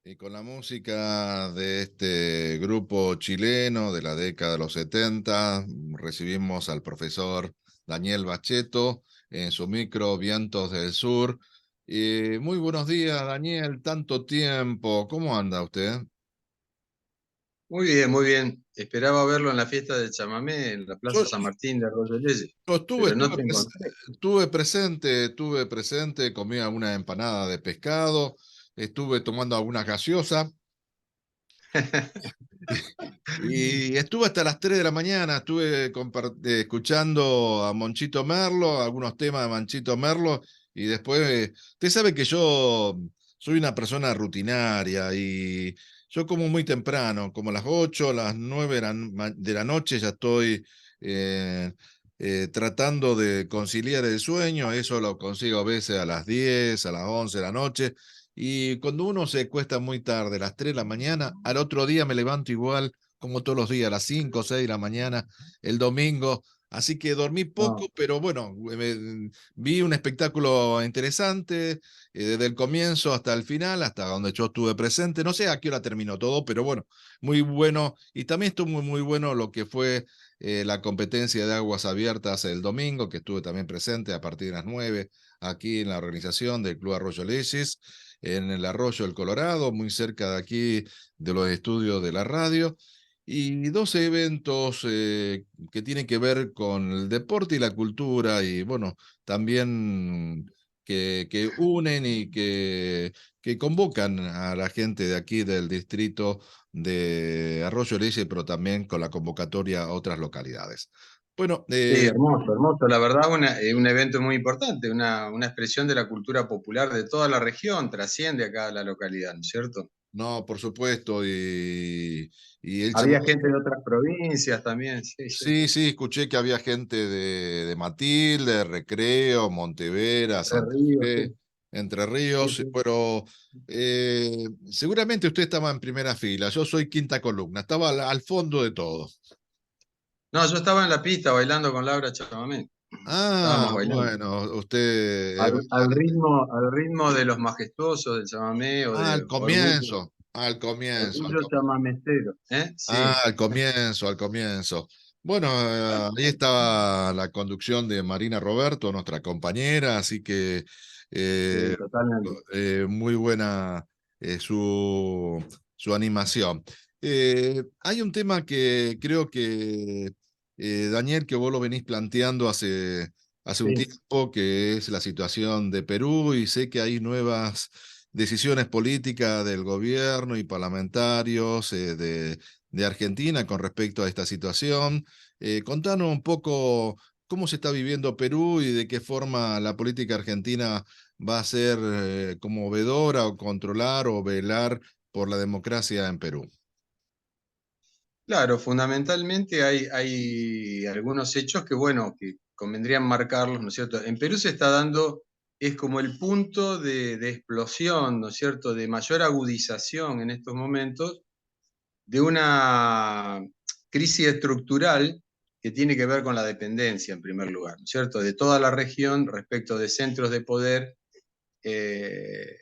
Y con la música de este grupo chileno de la década de los 70, recibimos al profesor Daniel Bacheto en su micro Vientos del Sur. Muy buenos días, Daniel, tanto tiempo. ¿Cómo anda usted? Muy bien, muy bien. Esperaba verlo en la fiesta del chamamé en la Plaza Yo, San Martín de Arroyo Leyes, yo pero no te encontré. estuve presente, comí una empanada de pescado, estuve tomando algunas gaseosas. Y estuve hasta las 3 de la mañana, estuve escuchando a Monchito Merlo, algunos temas de Monchito Merlo, y después, usted sabe que yo soy una persona rutinaria y yo como muy temprano, como a las 8, a las 9 de la noche ya estoy eh, tratando de conciliar el sueño, eso lo consigo a veces a las 10, a las 11 de la noche, y cuando uno se cuesta muy tarde, a las 3 de la mañana, al otro día me levanto igual como todos los días, a las 5 o 6 de la mañana, el domingo. Así que dormí poco, No, pero bueno, vi un espectáculo interesante desde el comienzo hasta el final, hasta donde yo estuve presente. No sé a qué hora terminó todo, pero bueno, muy bueno. Y también estuvo muy bueno lo que fue la competencia de aguas abiertas el domingo, que estuve también presente a partir de las 9 aquí en la organización del Club Arroyo Leyes, en el Arroyo del Colorado, muy cerca de aquí de los estudios de la radio y dos eventos que tienen que ver con el deporte y la cultura y bueno, también que unen y que convocan a la gente de aquí del distrito de Arroyo Leche, pero también con la convocatoria a otras localidades. Bueno, sí, hermoso, hermoso. La verdad, un evento muy importante, una expresión de la cultura popular de toda la región, trasciende acá a la localidad, ¿no es cierto? no, por supuesto, y el Había chamamé. gente de otras provincias también, sí, sí. Sí, sí, escuché que había gente de Matilde, Recreo, Montevera, Entre Santa Ríos, Fe, sí, Entre sí, Ríos, sí. pero seguramente usted estaba en primera fila, yo soy quinta columna, estaba al fondo de todo. No, yo estaba en la pista bailando con Laura Chamamé. Ah, Estábamos bailando. bueno, usted... Al ritmo de los majestuosos del chamamé o de al comienzo, al orgullo comienzo. chamamecero, ¿eh? Ah, Sí, al comienzo, al comienzo. Bueno, ahí estaba la conducción de Marina Roberto, nuestra compañera, así que eh, sí, totalmente. muy buena su animación. Hay un tema que creo que, Daniel, que vos lo venís planteando hace un Sí. tiempo, que es la situación de Perú, y sé que hay nuevas decisiones políticas del gobierno y parlamentarios de Argentina con respecto a esta situación. Contanos un poco cómo se está viviendo Perú y de qué forma la política argentina va a ser conmovedora o controlar o velar por la democracia en Perú. Claro, fundamentalmente hay algunos hechos que, bueno, que convendrían marcarlos, ¿no es cierto? En Perú se está dando, es como el punto de explosión, ¿no es cierto?, de mayor agudización en estos momentos de una crisis estructural que tiene que ver con la dependencia, en primer lugar, ¿no es cierto?, de toda la región respecto de centros de poder, eh,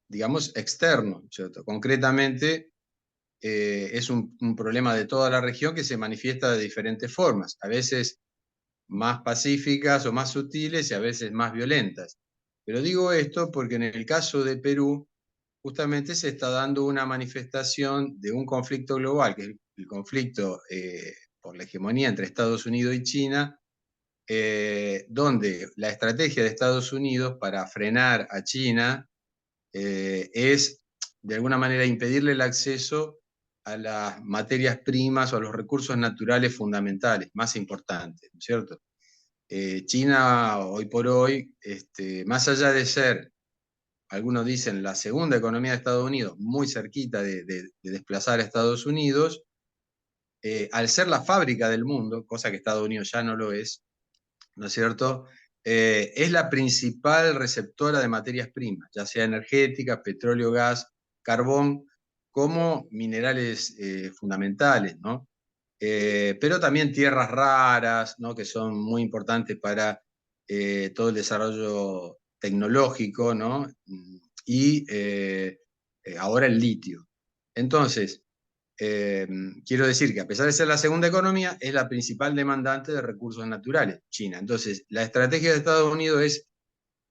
digamos, externos, ¿no es cierto? Concretamente, es un problema de toda la región que se manifiesta de diferentes formas, a veces más pacíficas o más sutiles y a veces más violentas. Pero digo esto porque en el caso de Perú, justamente se está dando una manifestación de un conflicto global, que es el conflicto por la hegemonía entre Estados Unidos y China, donde la estrategia de Estados Unidos para frenar a China es de alguna manera impedirle el acceso a las materias primas o a los recursos naturales fundamentales, más importantes, ¿no es cierto? China hoy por hoy, más allá de ser, algunos dicen, la segunda economía de Estados Unidos, muy cerquita de desplazar a Estados Unidos, al ser la fábrica del mundo, cosa que Estados Unidos ya no lo es, ¿no es cierto? Es la principal receptora de materias primas, ya sea energéticas, petróleo, gas, carbón, como minerales fundamentales, ¿no? Pero también tierras raras, ¿no?, que son muy importantes para todo el desarrollo tecnológico, ¿no? Y ahora el litio. Entonces, quiero decir que a pesar de ser la segunda economía, es la principal demandante de recursos naturales, China. Entonces, la estrategia de Estados Unidos es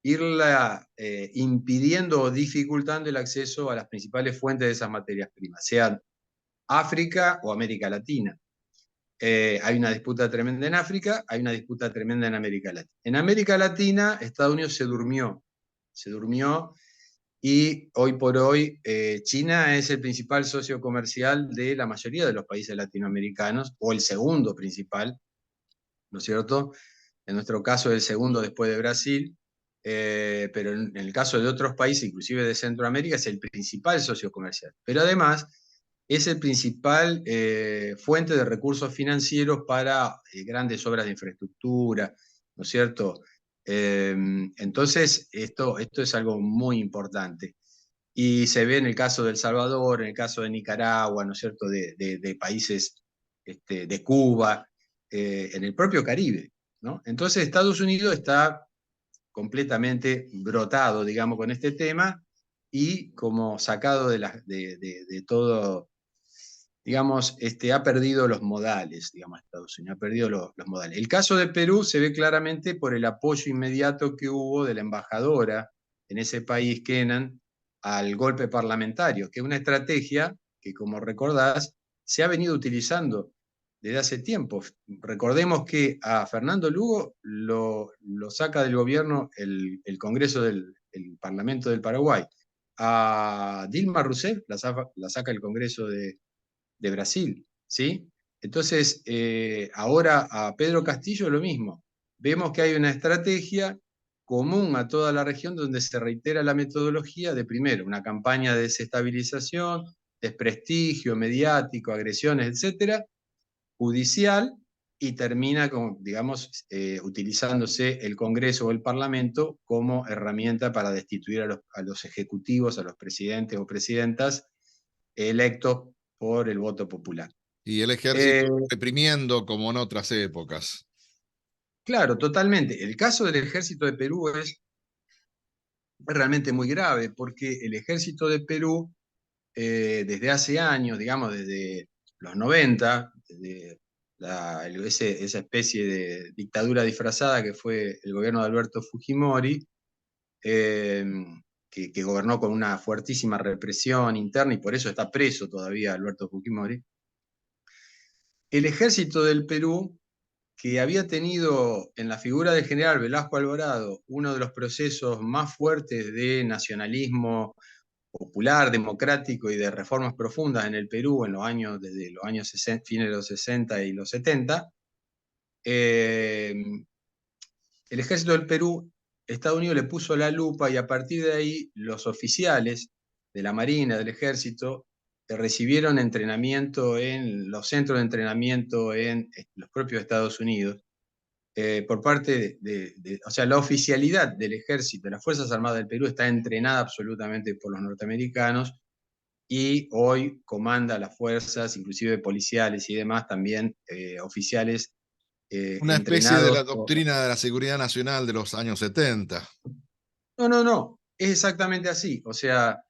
irla impidiendo o dificultando el acceso a las principales fuentes de esas materias primas, sean África o América Latina. Hay una disputa tremenda en África, hay una disputa tremenda en América Latina. En América Latina, Estados Unidos se durmió y hoy por hoy China es el principal socio comercial de la mayoría de los países latinoamericanos, o el segundo principal, ¿no es cierto? En nuestro caso, el segundo después de Brasil, pero en el caso de otros países, inclusive de Centroamérica, es el principal socio comercial. Pero además es el principal fuente de recursos financieros para grandes obras de infraestructura, ¿no es cierto? Entonces, esto es algo muy importante. Y se ve en el caso de El Salvador, en el caso de Nicaragua, ¿no es cierto?, de países de Cuba, en el propio Caribe, ¿no? Entonces Estados Unidos está completamente brotado, digamos, con este tema y como sacado de todo, digamos, ha perdido los modales, digamos, Estados Unidos, ha perdido los modales. El caso de Perú se ve claramente por el apoyo inmediato que hubo de la embajadora en ese país, Kenan, al golpe parlamentario, que es una estrategia que, como recordás, se ha venido utilizando desde hace tiempo. Recordemos que a Fernando Lugo lo saca del gobierno el Congreso el Parlamento del Paraguay. A Dilma Rousseff la saca el Congreso de Brasil, ¿sí? Entonces, ahora a Pedro Castillo lo mismo. Vemos que hay una estrategia común a toda la región donde se reitera la metodología de, primero, una campaña de desestabilización, desprestigio mediático, agresiones, etcétera, judicial, y termina con, digamos, utilizándose el Congreso o el Parlamento como herramienta para destituir a los ejecutivos, a los presidentes o presidentas electos por el voto popular. Y el Eh, ejército reprimiendo como en otras épocas. claro, totalmente. El caso del ejército de Perú es realmente muy grave, porque el ejército de Perú, desde hace años, digamos, desde los 90, desde esa especie de dictadura disfrazada que fue el gobierno de Alberto Fujimori, eh, que gobernó con una fuertísima represión interna y por eso está preso todavía Alberto Fujimori. El ejército del Perú, que había tenido en la figura del general Velasco Alvarado uno de los procesos más fuertes de nacionalismo popular, democrático y de reformas profundas en el Perú en los años, desde los años 60, fines de los 60 y los 70, el ejército del Perú, Estados Unidos le puso la lupa y a partir de ahí los oficiales de la Marina, del Ejército, recibieron entrenamiento en los centros de entrenamiento en los propios Estados Unidos, por parte o sea, la oficialidad del ejército, de las Fuerzas Armadas del Perú está entrenada absolutamente por los norteamericanos y hoy comanda las fuerzas, inclusive policiales y demás, también oficiales Una especie de entrenados la por... doctrina de la seguridad nacional de los años 70. No, es exactamente así. O sea,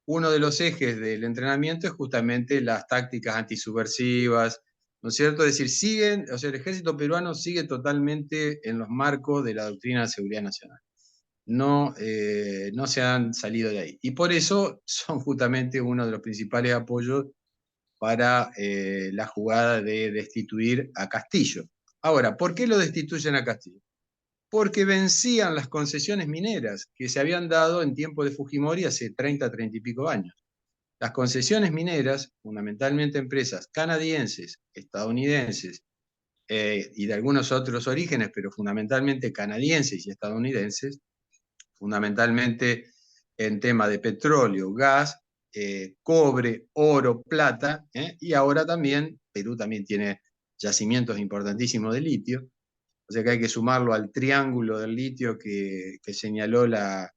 uno de los ejes del entrenamiento es justamente las tácticas antisubversivas, ¿no es cierto? Es decir, o sea, el ejército peruano sigue totalmente en los marcos de la doctrina de seguridad nacional. No, no se han salido de ahí. Y por eso son justamente uno de los principales apoyos para la jugada de destituir a Castillo. Ahora, ¿por qué lo destituyen a Castillo? Porque vencían las concesiones mineras que se habían dado en tiempo de Fujimori hace 30 y pico años. Las concesiones mineras, fundamentalmente empresas canadienses, estadounidenses y de algunos otros orígenes, pero fundamentalmente canadienses y estadounidenses, fundamentalmente en tema de petróleo, gas, cobre, oro, plata, y ahora también, Perú también tiene yacimientos importantísimos de litio, o sea que hay que sumarlo al triángulo del litio que señaló la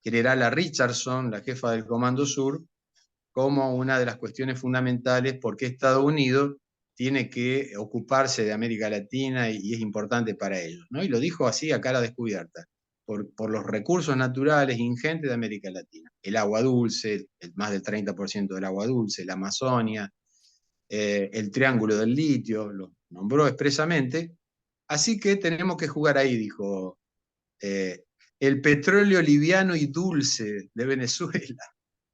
generala Richardson, la jefa del Comando Sur, como una de las cuestiones fundamentales por qué Estados Unidos tiene que ocuparse de América Latina y es importante para ellos, ¿no? Y lo dijo así a cara descubierta, por los recursos naturales ingentes de América Latina. El agua dulce, más del 30% del agua dulce, la Amazonia, el Triángulo del Litio, lo nombró expresamente. Así que tenemos que jugar ahí, dijo. El petróleo liviano y dulce de Venezuela.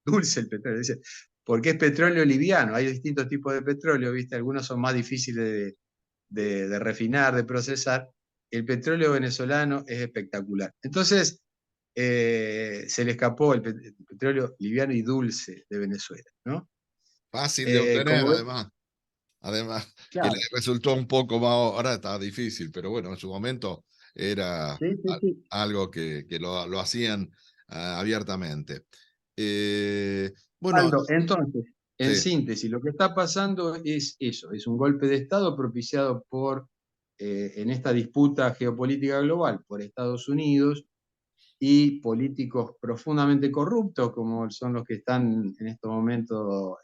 Dulce el petróleo, dice, porque es petróleo liviano. Hay distintos tipos de petróleo, ¿viste? Algunos son más difíciles de refinar, de procesar. El petróleo venezolano es espectacular. Entonces, se le escapó el petróleo liviano y dulce de Venezuela, ¿no? Fácil de obtener, Como, además. Además, que le claro, resultó un poco más, ahora está difícil, pero bueno, en su momento era sí, sí, sí. algo que lo hacían abiertamente. Eh, bueno, Aldo, entonces, en sí, síntesis, lo que está pasando es eso, es un golpe de Estado propiciado en esta disputa geopolítica global por Estados Unidos y políticos profundamente corruptos, como son los que están en estos momentos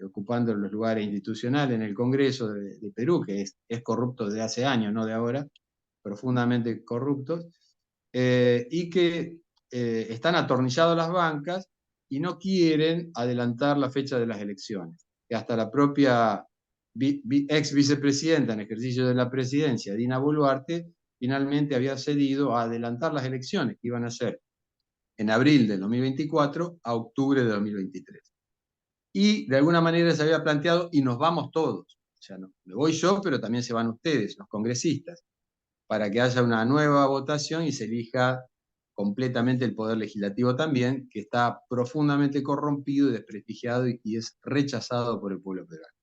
ocupando los lugares institucionales en el Congreso de Perú, que es corrupto desde hace años, no de ahora, profundamente corruptos, y que están atornillados las bancas y no quieren adelantar la fecha de las elecciones. Que hasta la propia ex vicepresidenta en ejercicio de la presidencia, Dina Boluarte, finalmente había cedido a adelantar las elecciones que iban a ser en abril del 2024 a octubre de 2023. Y de alguna manera se había planteado, y nos vamos todos. O sea, no, me voy yo, pero también se van ustedes, los congresistas, para que haya una nueva votación y se elija completamente el poder legislativo también, que está profundamente corrompido y desprestigiado y es rechazado por el pueblo peruano.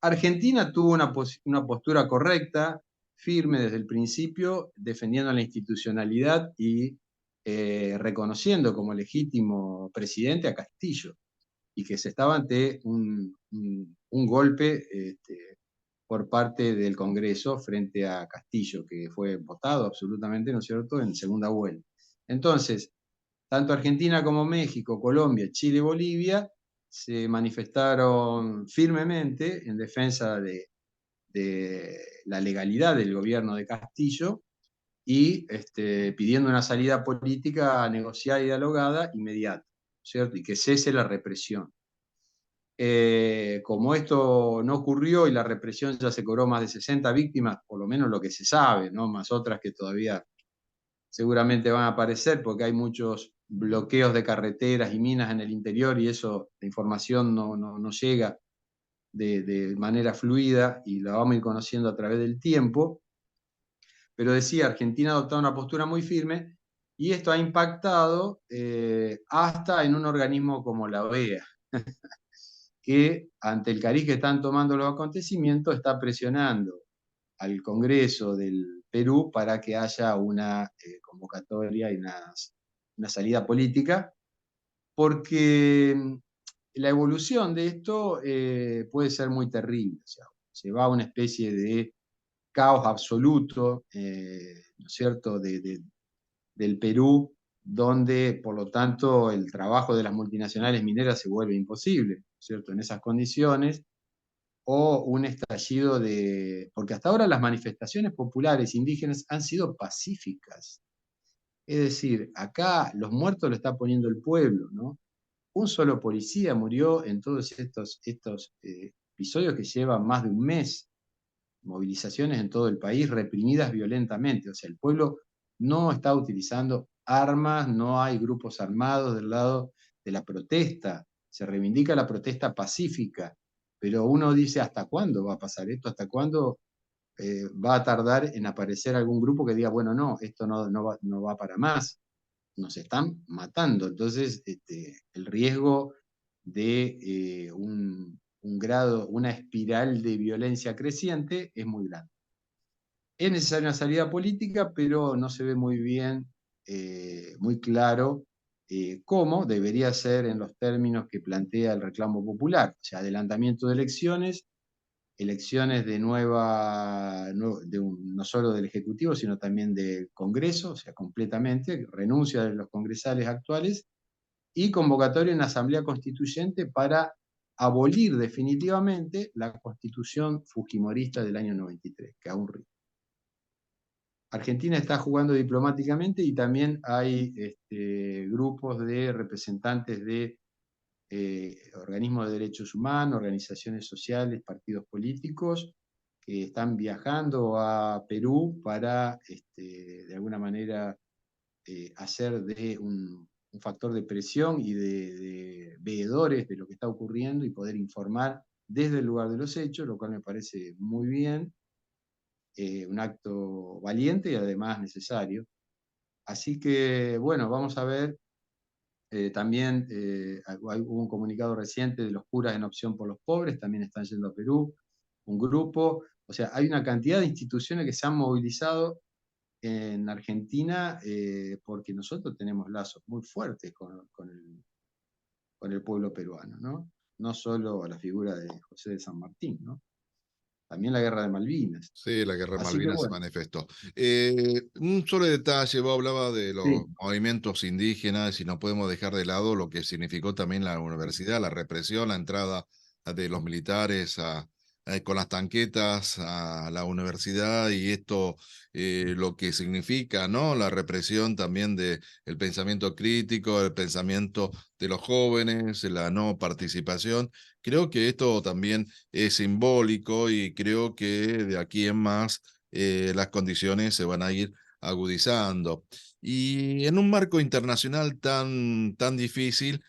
Argentina tuvo una postura correcta, firme desde el principio, defendiendo la institucionalidad y reconociendo como legítimo presidente a Castillo, y que se estaba ante un golpe por parte del Congreso frente a Castillo, que fue votado absolutamente, ¿no es cierto?, en segunda vuelta. Entonces, tanto Argentina como México, Colombia, Chile y Bolivia se manifestaron firmemente en defensa de la legalidad del gobierno de Castillo y pidiendo una salida política negociada y dialogada inmediata, ¿cierto? Y que cese la represión. Como esto no ocurrió y la represión ya se cobró más de 60 víctimas, por lo menos lo que se sabe, ¿no? Más otras que todavía seguramente van a aparecer porque hay muchos bloqueos de carreteras y minas en el interior y eso, la información no llega de manera fluida y la vamos a ir conociendo a través del tiempo. Pero decía, Argentina ha adoptado una postura muy firme y esto ha impactado hasta en un organismo como la OEA, que ante el cariz que están tomando los acontecimientos está presionando al Congreso del Perú para que haya una convocatoria y una salida política, porque la evolución de esto puede ser muy terrible. O sea, se va a una especie de caos absoluto, ¿no es cierto?, del Perú, donde, por lo tanto, el trabajo de las multinacionales mineras se vuelve imposible, ¿cierto?, en esas condiciones, o un estallido porque hasta ahora las manifestaciones populares indígenas han sido pacíficas. Es decir, acá los muertos lo está poniendo el pueblo, ¿no? Un solo policía murió en todos estos episodios que llevan más de un mes, movilizaciones en todo el país reprimidas violentamente. O sea, el pueblo no está utilizando armas, no hay grupos armados del lado de la protesta, se reivindica la protesta pacífica, pero uno dice, ¿hasta cuándo va a pasar esto? ¿Hasta cuándo va a tardar en aparecer algún grupo que diga, bueno, no, esto no va para más, nos están matando? Entonces, el riesgo de un grado, una espiral de violencia creciente es muy grande. Es necesaria una salida política, pero no se ve muy bien, muy claro cómo debería ser en los términos que plantea el reclamo popular, o sea, adelantamiento de elecciones, elecciones no solo del Ejecutivo, sino también del Congreso, o sea, completamente, renuncia de los congresales actuales, y convocatoria en Asamblea Constituyente para abolir definitivamente la constitución fujimorista del año 93, que aún rige. Argentina está jugando diplomáticamente y también hay grupos de representantes de organismos de derechos humanos, organizaciones sociales, partidos políticos, que están viajando a Perú para, de alguna manera, hacer de un factor de presión y de veedores de lo que está ocurriendo y poder informar desde el lugar de los hechos, lo cual me parece muy bien, un acto valiente y además necesario. Así que, bueno, vamos a ver. También hubo un comunicado reciente de los curas en Opción por los Pobres, también están yendo a Perú, un grupo. O sea, hay una cantidad de instituciones que se han movilizado en Argentina porque nosotros tenemos lazos muy fuertes con el pueblo peruano, ¿no? No solo la figura de José de San Martín, ¿no? También la guerra de Malvinas. Sí, la guerra de Así que Malvinas se bueno, manifestó. Un solo detalle, vos hablaba de los sí, movimientos indígenas y no podemos dejar de lado lo que significó también la universidad, la represión, la entrada de los militares con las tanquetas a la universidad y esto lo que significa, ¿no? La represión también de el pensamiento crítico, el pensamiento de los jóvenes, la no participación. Creo que esto también es simbólico y creo que de aquí en más las condiciones se van a ir agudizando. Y en un marco internacional tan difícil,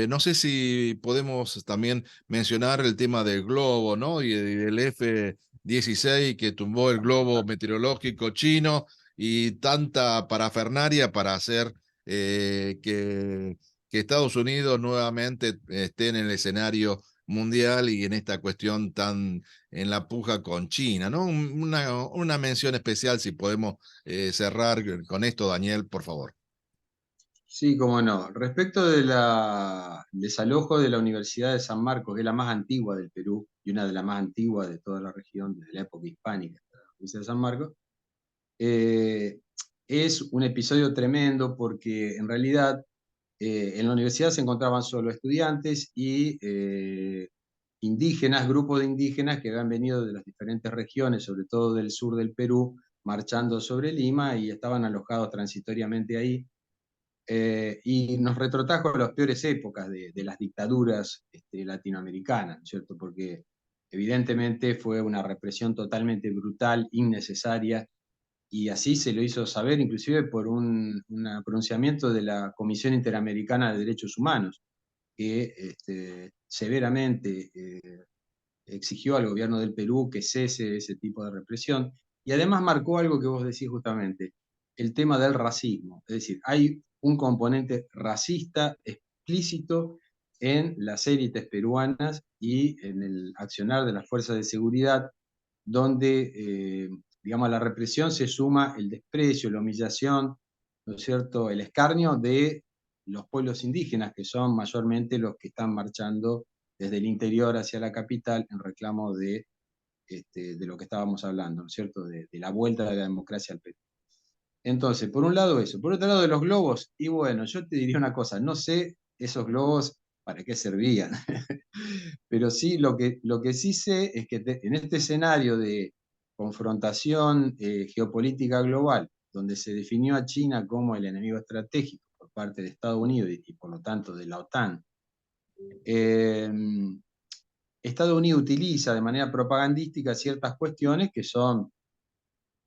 no sé si podemos también mencionar el tema del globo, ¿no? Y del F-16 que tumbó el globo meteorológico chino y tanta parafernaria para hacer que Estados Unidos nuevamente esté en el escenario mundial y en esta cuestión tan en la puja con China, ¿no? Una mención especial, si podemos cerrar con esto, Daniel, por favor. sí, cómo no. Respecto del desalojo de la Universidad de San Marcos, que es la más antigua del Perú y una de las más antiguas de toda la región desde la época hispánica, la Universidad de San Marcos, eh, es un episodio tremendo porque en realidad en la universidad se encontraban solo estudiantes y indígenas, grupos de indígenas que habían venido de las diferentes regiones, sobre todo del sur del Perú, marchando sobre Lima y estaban alojados transitoriamente ahí y nos retrotrajo a las peores épocas de las dictaduras latinoamericanas, ¿no es cierto? Porque evidentemente fue una represión totalmente brutal, innecesaria, y así se lo hizo saber inclusive por un pronunciamiento de la Comisión Interamericana de Derechos Humanos, que severamente exigió al gobierno del Perú que cese ese tipo de represión, y además marcó algo que vos decís justamente, el tema del racismo. Es decir, hay un componente racista explícito en las élites peruanas y en el accionar de las fuerzas de seguridad, donde, digamos, a la represión se suma el desprecio, la humillación, ¿no es cierto?, el escarnio de los pueblos indígenas, que son mayormente los que están marchando desde el interior hacia la capital en reclamo de lo que estábamos hablando, ¿no es cierto?, de la vuelta de la democracia al Perú. Entonces, por un lado eso. Por otro lado, de los globos, y bueno, yo te diría una cosa, no sé esos globos para qué servían, pero sí, lo que sí sé es que en este escenario de confrontación geopolítica global, donde se definió a China como el enemigo estratégico por parte de Estados Unidos y por lo tanto de la OTAN, eh, Estados Unidos utiliza de manera propagandística ciertas cuestiones que son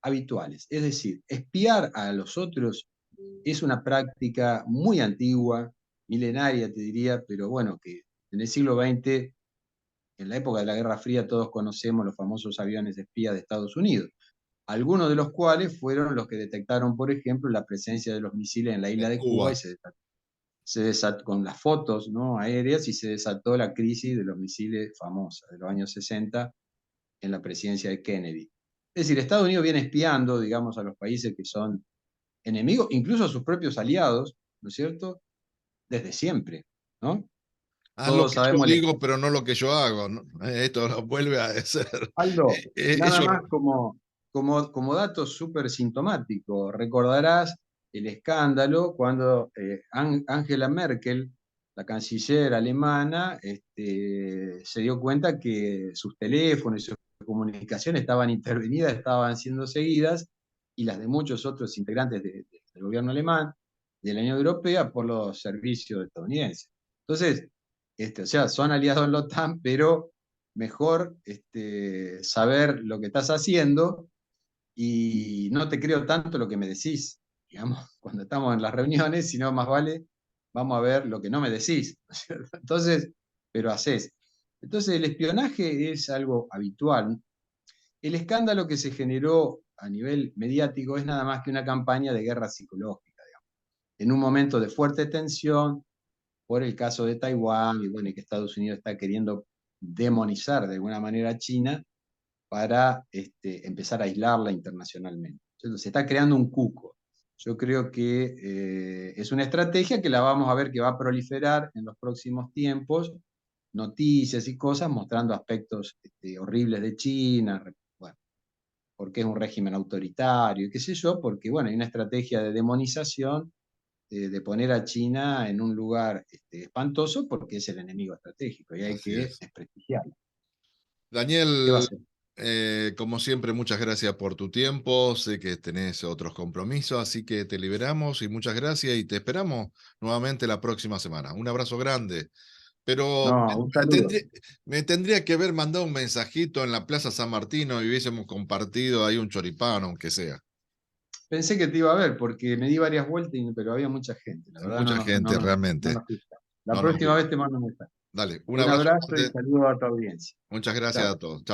habituales. Es decir, espiar a los otros es una práctica muy antigua, milenaria te diría, pero bueno, que en el siglo XX, en la época de la Guerra Fría, todos conocemos los famosos aviones de espía de Estados Unidos, algunos de los cuales fueron los que detectaron, por ejemplo, la presencia de los misiles en la isla En de Cuba y Cuba. se desató con las fotos, ¿no?, aéreas, y se desató la crisis de los misiles famosa de los años 60 en la presidencia de Kennedy. Es decir, Estados Unidos viene espiando, digamos, a los países que son enemigos, incluso a sus propios aliados, ¿no es cierto?, desde siempre, ¿no? Haz lo Todos que yo sabemos digo, pero no lo que yo hago, ¿no? Esto lo vuelve a ser. Aldo, nada Eso, más como dato súper sintomático, recordarás el escándalo cuando Angela Merkel, la canciller alemana se dio cuenta que sus teléfonos y sus comunicaciones estaban intervenidas, estaban siendo seguidas, y las de muchos otros integrantes del gobierno alemán, de la Unión Europea, por los servicios estadounidenses. Entonces, o sea, son aliados en la OTAN, pero mejor saber lo que estás haciendo, y no te creo tanto lo que me decís, digamos, cuando estamos en las reuniones, sino más vale, vamos a ver lo que no me decís, ¿no es cierto? Entonces, pero hacés. Entonces, el espionaje es algo habitual. El escándalo que se generó a nivel mediático es nada más que una campaña de guerra psicológica, digamos, en un momento de fuerte tensión por el caso de Taiwán, y bueno, y que Estados Unidos está queriendo demonizar de alguna manera a China para empezar a aislarla internacionalmente. Entonces, se está creando un cuco. Yo creo que es una estrategia que la vamos a ver que va a proliferar en los próximos tiempos, noticias y cosas mostrando aspectos horribles de China, bueno, porque es un régimen autoritario, y qué sé yo, porque bueno, hay una estrategia de demonización, de poner a China en un lugar espantoso, porque es el enemigo estratégico y hay Así que es. desprestigiarlo. ¿Qué va a Daniel, hacer? como siempre, muchas gracias por tu tiempo. Sé que tenés otros compromisos, así que te liberamos y muchas gracias y te esperamos nuevamente la próxima semana. Un abrazo grande. Pero No, un saludo. me tendría que haber mandado un mensajito en la Plaza San Martino y hubiésemos compartido ahí un choripán, aunque sea. Pensé que te iba a ver porque me di varias vueltas, pero había mucha gente. La verdad Mucha gente, no realmente. nos cruzamos. La No nos próxima vimos. vez te mando un mensaje. Dale, un Un abrazo abrazo y fuerte. saludo a tu audiencia. Muchas gracias Chao. a todos. Chao.